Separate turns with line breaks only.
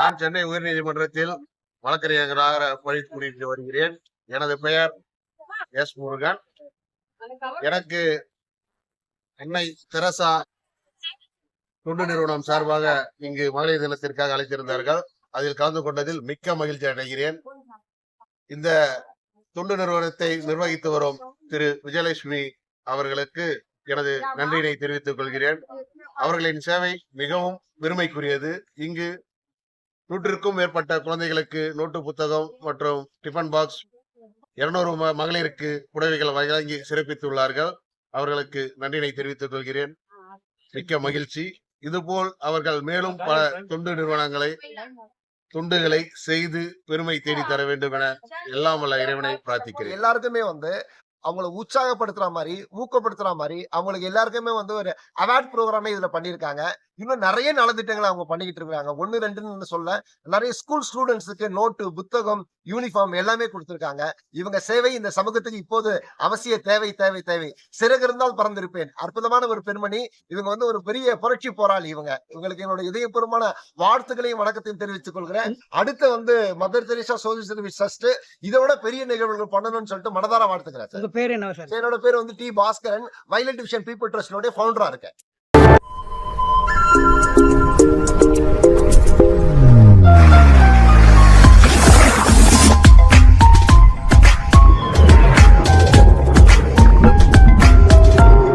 நான் சென்னை உயர்நீதிமன்றத்தில் வழக்கறிஞராக பணிபுரிந்து வருகிறேன். எனது பெயர் எஸ் முருகன். எனக்கு அன்னை தெரசா தொண்டு நிறுவனம் சார்பாக இங்கு மகளிர் தினத்திற்காக அழைத்திருந்தார்கள். அதில் கலந்து கொண்டதில் மிக்க மகிழ்ச்சி அடைகிறேன். இந்த தொண்டு நிறுவனத்தை நிர்வகித்து வரும் திரு விஜயலட்சுமி அவர்களுக்கு எனது நன்றியினை தெரிவித்துக் கொள்கிறேன். அவர்களின் சேவை மிகவும் பெருமைக்குரியது. இங்கு 100க்கும் மேற்பட்ட குழந்தைகளுக்கு நோட்டு புத்தகம் மற்றும் டிஃபன் பாக்ஸ், 200 மகளிருக்கு புடவைகள் வழங்கி சிறப்பித்துள்ளார்கள். அவர்களுக்கு நன்றியினை தெரிவித்துக் கொள்கிறேன். மிக்க மகிழ்ச்சி. இதுபோல் அவர்கள் மேலும் பல தொண்டு நிறுவனங்களை தொண்டுகளை செய்து பெருமை தேடி தர வேண்டும் என எல்லாம் வல்ல இறைவனை பிரார்த்திக்கிறேன்.
எல்லாருக்குமே அவங்களை உற்சாகப்படுத்துற மாதிரி, ஊக்கப்படுத்துற மாதிரி அவங்களுக்கு எல்லாருக்குமே ஒரு அவார்ட் ப்ரோக்ராமே இதுல பண்ணிருக்காங்க. இன்னும் நிறைய நலத்திட்டங்களை அவங்க பண்ணிக்கிட்டு இருக்காங்க. 1, 2ன்னு சொல்ல நிறைய ஸ்கூல் ஸ்டூடெண்ட்ஸுக்கு நோட்டு, புத்தகம், யூனிஃபார்ம் எல்லாமே கொடுத்திருக்காங்க. இவங்க சேவை இந்த சமூகத்துக்கு இப்போது அவசிய தேவை தேவை தேவை. சிறகு இருந்தால் பறந்திருப்பேன். அற்புதமான ஒரு பெண்மணி. இவங்க ஒரு பெரிய புரட்சி போராளி. இவங்களுக்கு என்னோட இதயபூர்வமான வாழ்த்துக்களையும் வணக்கத்தையும் தெரிவித்துக் கொள்கிறேன். அடுத்து Mother Teresa social service trust இதோட பெரிய நிகழ்வுகள் பண்ணணும்னு சொல்லிட்டு மனதார வாழ்த்துக்கிறேன்.
பேர் என்ன சார்?
என்னோட பேர் T Bhaskaran. Violent vision people ட்ரஸ்டோட ஃபவுண்டரா இருக்கேன்.